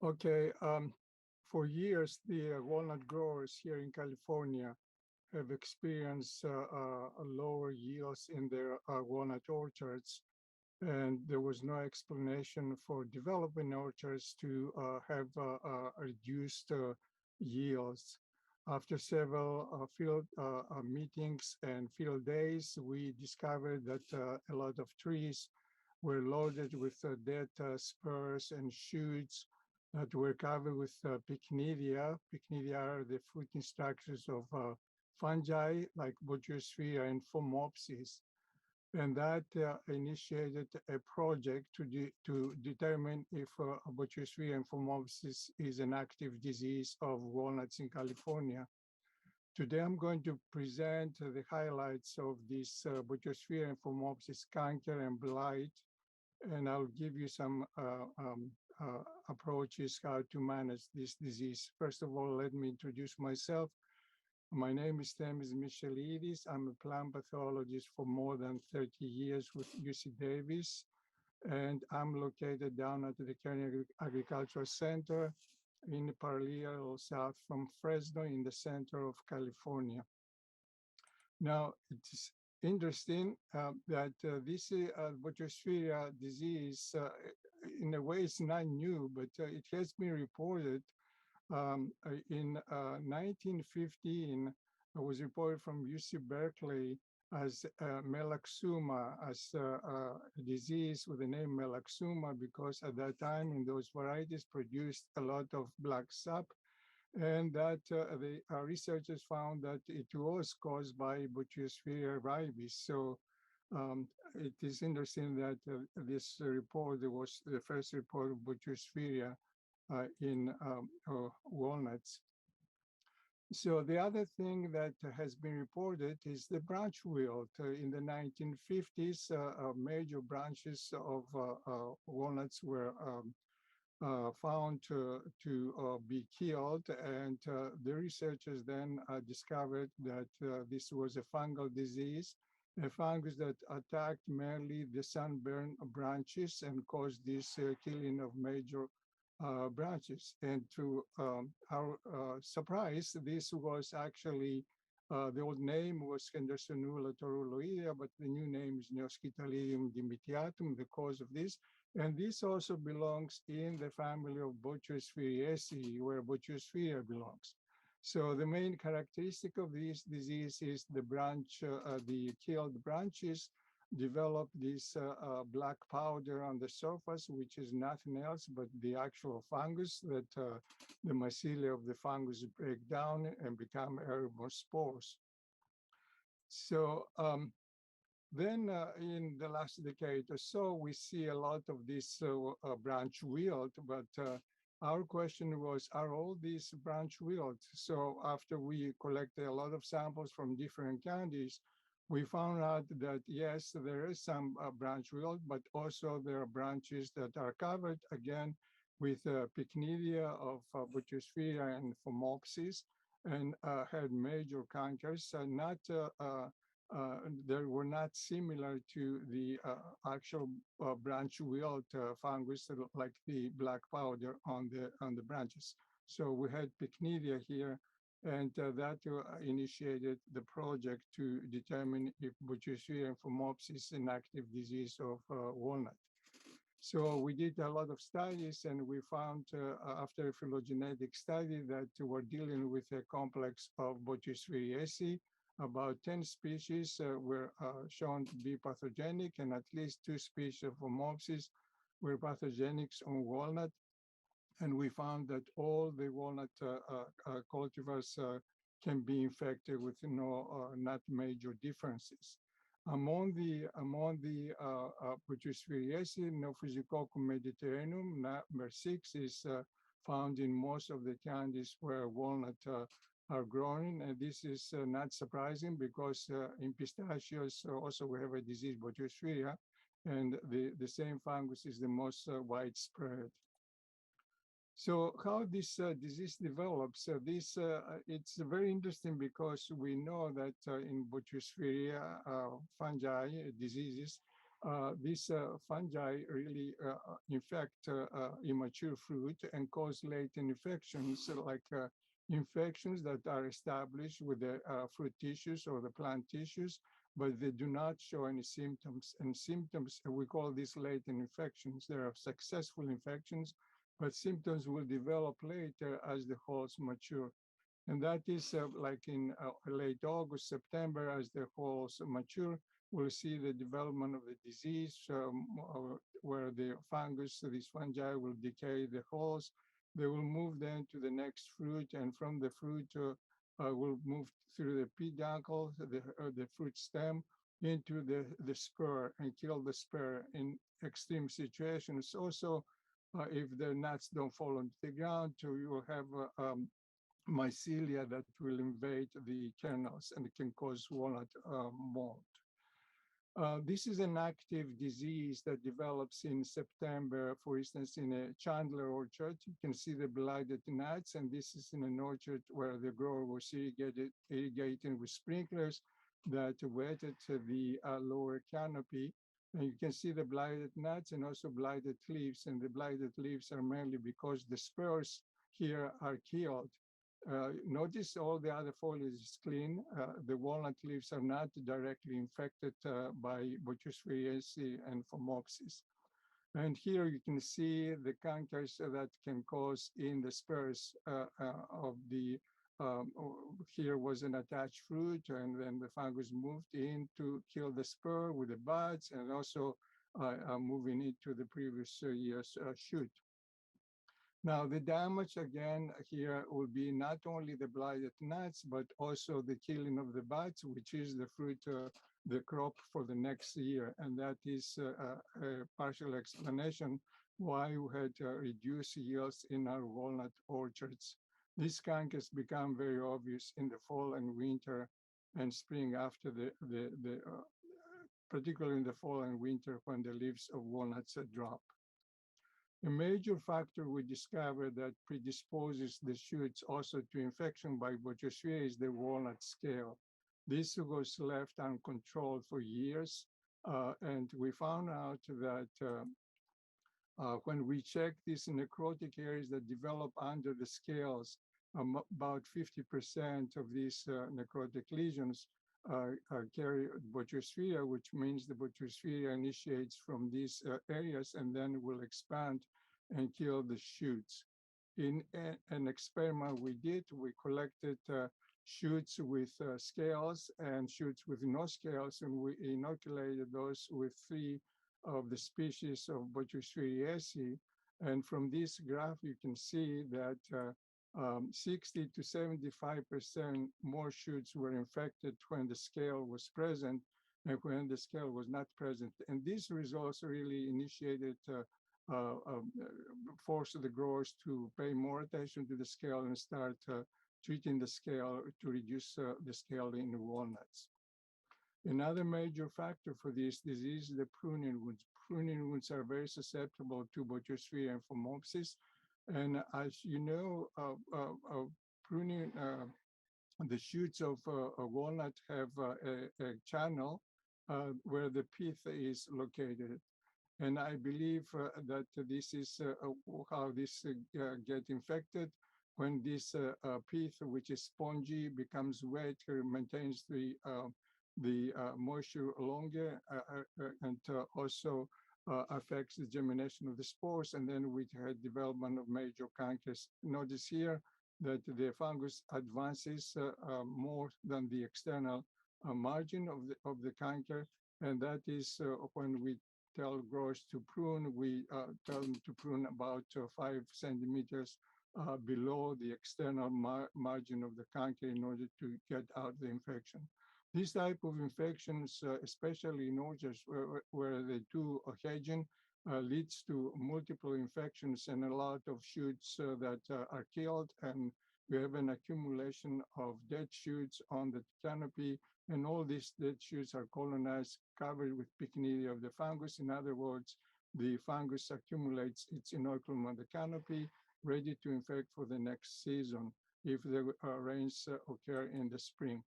Okay, for years, the walnut growers here in California have experienced lower yields in their walnut orchards, and there was no explanation for developing orchards to have reduced yields. After several field meetings and field days, we discovered that a lot of trees were loaded with dead spurs and shoots that were covered with pycnidia. Pycnidia are the fruiting structures of fungi like Botryosphaeria and Phomopsis. And that initiated a project to determine if Botryosphaeria and Phomopsis is an active disease of walnuts in California. Today, I'm going to present the highlights of this Botryosphaeria and Phomopsis canker and blight, and I'll give you some approaches how to manage this disease. First of all, let me introduce myself. My name is Themis Michelidis. I'm a plant pathologist for more than 30 years with UC Davis, and I'm located down at the Kearney Agricultural Center in parallel south from Fresno in the center of California. Now, it's interesting that this Botryosphaeria disease, in a way, it's not new, but it has been reported in 1915. It was reported from UC Berkeley as melaxuma, as a disease with the name melaxuma, because at that time in those varieties produced a lot of black sap, and that the researchers found that it was caused by Botryosphaeria ribes. So it is interesting that this report was the first report of Botryosphaeria in walnuts. So the other thing that has been reported is the branch wilt. In the 1950s, major branches of walnuts were found to be killed, and the researchers then discovered that this was a fungal disease, a fungus that attacked mainly the sunburned branches and caused this killing of major branches. And to our surprise, this was actually, the old name was Hendersonula toruloidea, but the new name is Neoscytallidium dimitiatum, the cause of this. And this also belongs in the family of Botryosphaeriaceae, where Botryosphaeria belongs. So the main characteristic of this disease is the the killed branches develop this black powder on the surface, which is nothing else but the actual fungus that the mycelia of the fungus break down and become aerobose spores. So then in the last decade or so, we see a lot of this branch wilt, but our question was, are all these branch wilt? So after we collected a lot of samples from different counties, we found out that yes, there is some branch wilt, but also there are branches that are covered again with pycnidia of Botryosphaeria and Phomopsis, and had major cankers, not they were not similar to the actual branch wilt fungus, like the black powder on the branches. So we had pycnidia here, and that initiated the project to determine if Botryosphaeria and Phomopsis is an active disease of walnut. So we did a lot of studies, and we found after a phylogenetic study that we're dealing with a complex of Botryosphaeriaceae. About 10 species were shown to be pathogenic, and at least 2 species of Phomopsis were pathogenic on walnut. And we found that all the walnut cultivars can be infected with not major differences. Among the Botryosphaeriaceae, Physicoccus mediterraneum, number 6, is found in most of the counties where walnut are growing. And this is not surprising because in pistachios also we have a disease, Botryosphaeria, and the same fungus is the most widespread. So how this disease develops, it's very interesting because we know that in Botryosphaeria fungi diseases, These fungi really infect immature fruit and cause latent infections, like infections that are established with the fruit tissues or the plant tissues, but they do not show any symptoms. And symptoms, we call these latent infections. There are successful infections, but symptoms will develop later as the hulls mature. And that is like in late August, September, as the hulls mature, we'll see the development of the disease where the fungus, these fungi will decay the hulls. They will move then to the next fruit, and from the fruit will move through the peduncle, the fruit stem, into the spur and kill the spur in extreme situations. Also, if the nuts don't fall onto the ground, so you will have mycelia that will invade the kernels and it can cause walnut mold. This is an active disease that develops in September, for instance, in a Chandler orchard. You can see the blighted nuts, and this is in an orchard where the grower was irrigating with sprinklers that wetted the lower canopy. And you can see the blighted nuts and also blighted leaves, and the blighted leaves are mainly because the spurs here are killed. Notice all the other foliage is clean. The walnut leaves are not directly infected by Botryosphaeria and Phomopsis. And here you can see the cankers that can cause in the spurs of the, here was an attached fruit, and then the fungus moved in to kill the spur with the buds, and also moving into the previous year's shoot. Now, the damage again here will be not only the blighted nuts, but also the killing of the buds, which is the fruit, the crop for the next year. And that is a partial explanation why we had reduced yields in our walnut orchards. These cankers become very obvious in the fall and winter and spring after particularly in the fall and winter when the leaves of walnuts drop. A major factor we discovered that predisposes the shoots also to infection by Botryosphaeria is the walnut scale. This was left uncontrolled for years, and we found out that when we check these necrotic areas that develop under the scales, about 50% of these necrotic lesions carry Botryosphaeria, which means the Botryosphaeria initiates from these areas and then will expand and kill the shoots. In an experiment we did, we collected shoots with scales and shoots with no scales, and we inoculated those with 3 of the species of Botryosphaeria. And from this graph, you can see that 60 to 75% more shoots were infected when the scale was present and when the scale was not present. And these results really initiated, forced the growers to pay more attention to the scale and start treating the scale to reduce the scale in the walnuts. Another major factor for this disease is the pruning wounds. Pruning wounds are very susceptible to Botryosphaeria and Phomopsis. And as you know, pruning, the shoots of a walnut have a channel where the pith is located. And I believe that this is how this get infected. When this pith, which is spongy, becomes wet, maintains the moisture longer and also affects the germination of the spores, and then we had development of major cankers. Notice here that the fungus advances more than the external margin of the canker, and that is when we tell growers to prune, we tell them to prune about 5 centimeters below the external margin of the canker in order to get out the infection. This type of infections, especially in orchards where they do hedging, leads to multiple infections and a lot of shoots that are killed, and we have an accumulation of dead shoots on the canopy, and all these dead shoots are colonized, covered with pycnidia of the fungus. In other words, the fungus accumulates its inoculum on the canopy, ready to infect for the next season if the rains occur in the spring.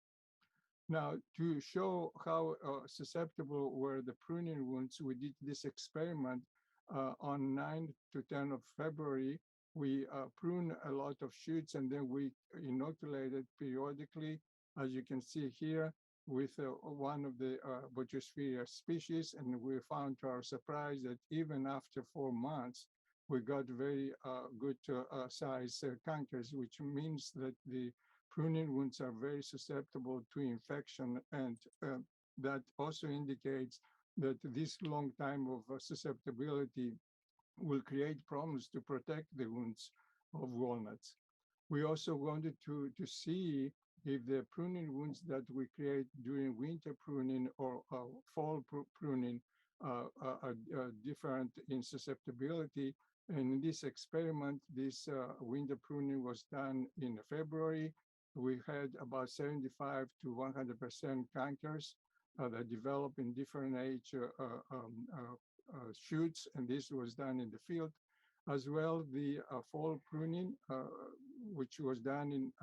Now, to show how susceptible were the pruning wounds, we did this experiment on 9 to 10 of February. We prune a lot of shoots and then we inoculated periodically, as you can see here, with one of the Botryosphaeria species. And we found to our surprise that even after 4 months, we got very good size cankers, which means that the pruning wounds are very susceptible to infection, and that also indicates that this long time of susceptibility will create problems to protect the wounds of walnuts. We also wanted to see if the pruning wounds that we create during winter pruning or fall pruning are different in susceptibility. And in this experiment, this winter pruning was done in February. We had about 75 to 100% cankers that develop in different age shoots, and this was done in the field. As well, the fall pruning, which was done in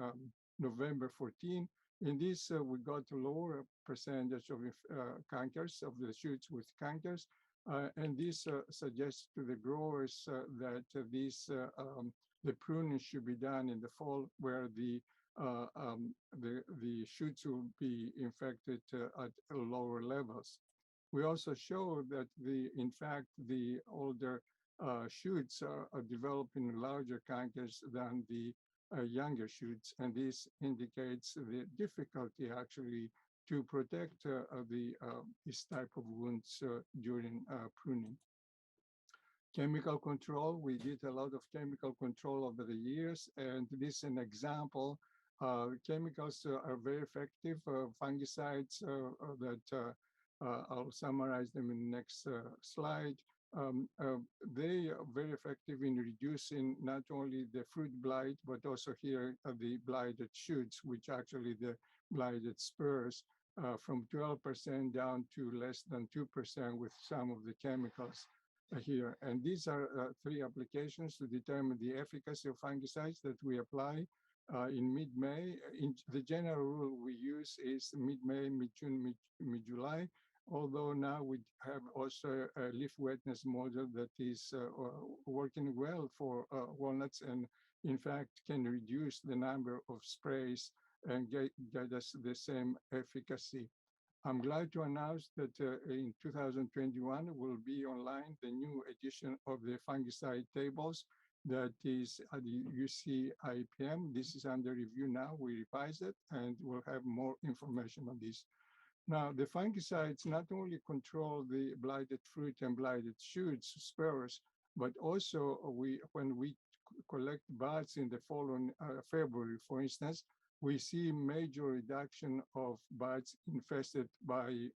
November 14. In this, we got a lower percentage of cankers, of the shoots with cankers, and this suggests to the growers that the pruning should be done in the fall, where the shoots will be infected at lower levels. We also show that in fact, the older shoots are developing larger cankers than the younger shoots, and this indicates the difficulty actually to protect this type of wounds during pruning. Chemical control, we did a lot of chemical control over the years, and this is an example. Chemicals are very effective. Fungicides that I'll summarize them in the next slide. They are very effective in reducing not only the fruit blight, but also here the blighted shoots, which actually the blighted spurs, from 12% down to less than 2% with some of the chemicals here. And these are 3 applications to determine the efficacy of fungicides that we apply in mid-May. The general rule we use is mid-May, mid-June, mid-July, although now we have also a leaf wetness model that is working well for walnuts, and in fact can reduce the number of sprays and get us the same efficacy. I'm glad to announce that in 2021 will be online the new edition of the fungicide tables that is at the UC IPM. This is under review now. We revise it and we'll have more information on this. Now, the fungicides not only control the blighted fruit and blighted shoots, spurs, but also when we collect buds in the following February, for instance, we see major reduction of buds infested by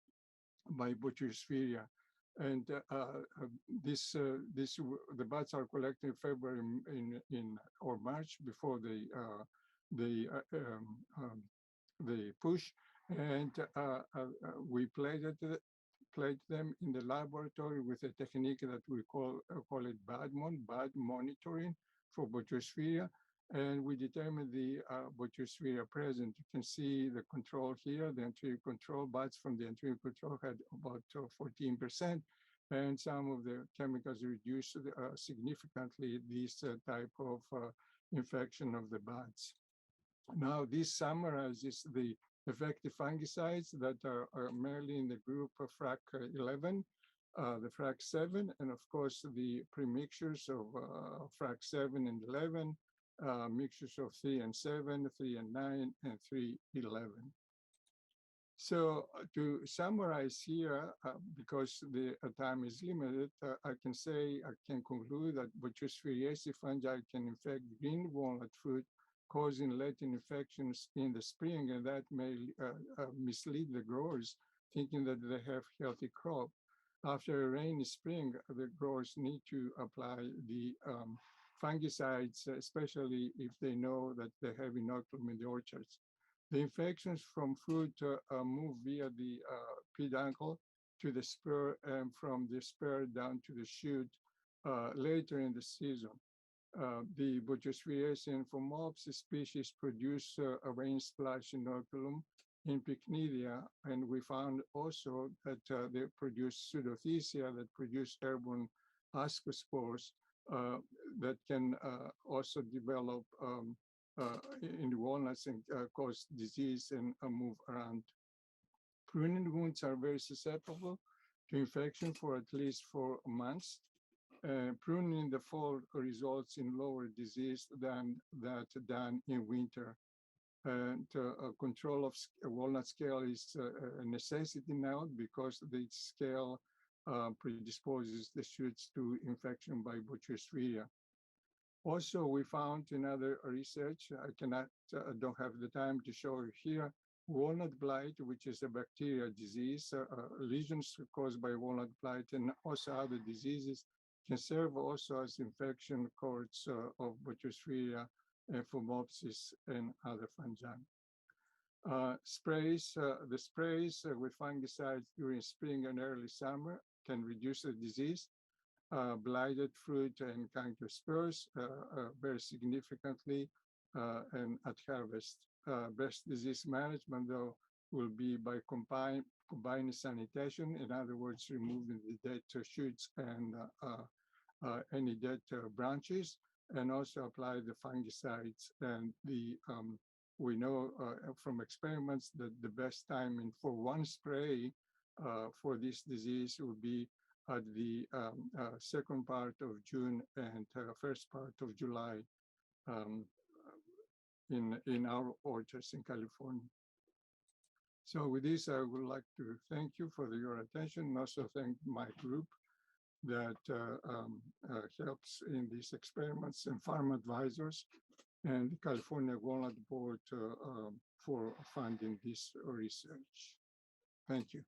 Botryosphaeria. And the buds are collected in February or March before they push, and we plated them in the laboratory with a technique that we call it bud monitoring for Botryosphaeria, and we determine the Botryosphaeria present. You can see the control here. The anterior control buds from the anterior control had about 14%, and some of the chemicals reduced significantly this type of infection of the buds. Now, this summarizes the effective fungicides that are mainly in the group of FRAC 11, the FRAC 7, and of course the premixtures of FRAC 7 and 11, mixtures of 3 and 7, 3 and 9, and 3, 11. So to summarize here, because the time is limited, I can conclude that Botryosphaeriaceae fungi can infect green walnut fruit, causing latent infections in the spring, and that may mislead the growers, thinking that they have healthy crop. After a rainy spring, the growers need to apply the fungicides, especially if they know that they have inoculum in the orchards. The infections from fruit move via the peduncle to the spur, and from the spur down to the shoot later in the season. The Botryosphaeria and Phomopsis species produce a rain splash inoculum in Pycnidia, and we found also that they produce pseudothecia that produce airborne ascospores that can also develop in the walnuts and cause disease and move around. Pruning wounds are very susceptible to infection for at least 4 months. Pruning in the fall results in lower disease than that done in winter. And control of walnut scale is a necessity now because the scale predisposes the shoots to infection by Botryosphaeria. Also, we found in other research, I don't have the time to show you here, walnut blight, which is a bacterial disease, lesions caused by walnut blight, and also other diseases can serve also as infection courts of Botryosphaeria and Phomopsis and other fungi. The sprays with fungicides during spring and early summer can reduce the disease. Blighted fruit and canker spurs very significantly and at harvest. Best disease management, though, will be by combining sanitation, in other words, removing the dead shoots and any dead branches, and also apply the fungicides. And we know from experiments that the best timing for one spray for this disease will be at the second part of June and first part of July in our orchards in California. So with this, I would like to thank you for your attention, and also thank my group that helps in these experiments, and farm advisors and the California Walnut Board for funding this research. Thank you.